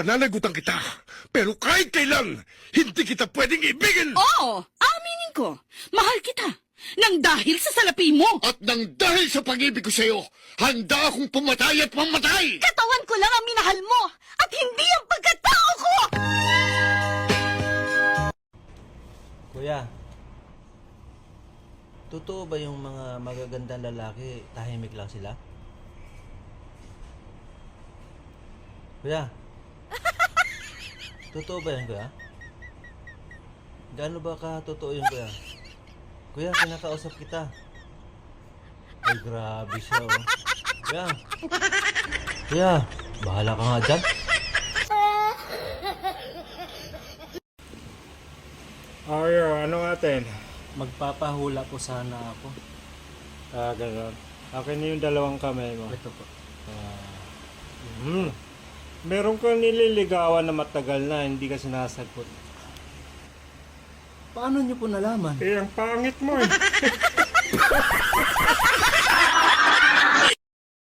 Pananagutan kita, pero kahit kailan, hindi kita pwedeng ibigin! Oo, aminin ko. Mahal kita. Nang dahil sa salapi mo. At nang dahil sa pag-ibig ko sa'yo, handa akong pumatay at mamatay! Katawan ko lang ang minahal mo at hindi ang pagkatao ko! Kuya, totoo ba yung mga magagandang lalaki, tahimik lang sila? Kuya, totoo ba yan, kuya? Gaano ba ka totoo yun, kuya? Kuya, kinakausap kita. Ay, grabe siya, oh. Kuya, kuya, bahala ka nga dyan. Ayo, ano natin? Magpapahula po sana ako. Ganun. Akin na yung dalawang kamay mo. Ito po. Meron kang nililigawan na matagal na, hindi ka sinasagot. Paano niyo po nalaman? Eh, ang pangit mo eh.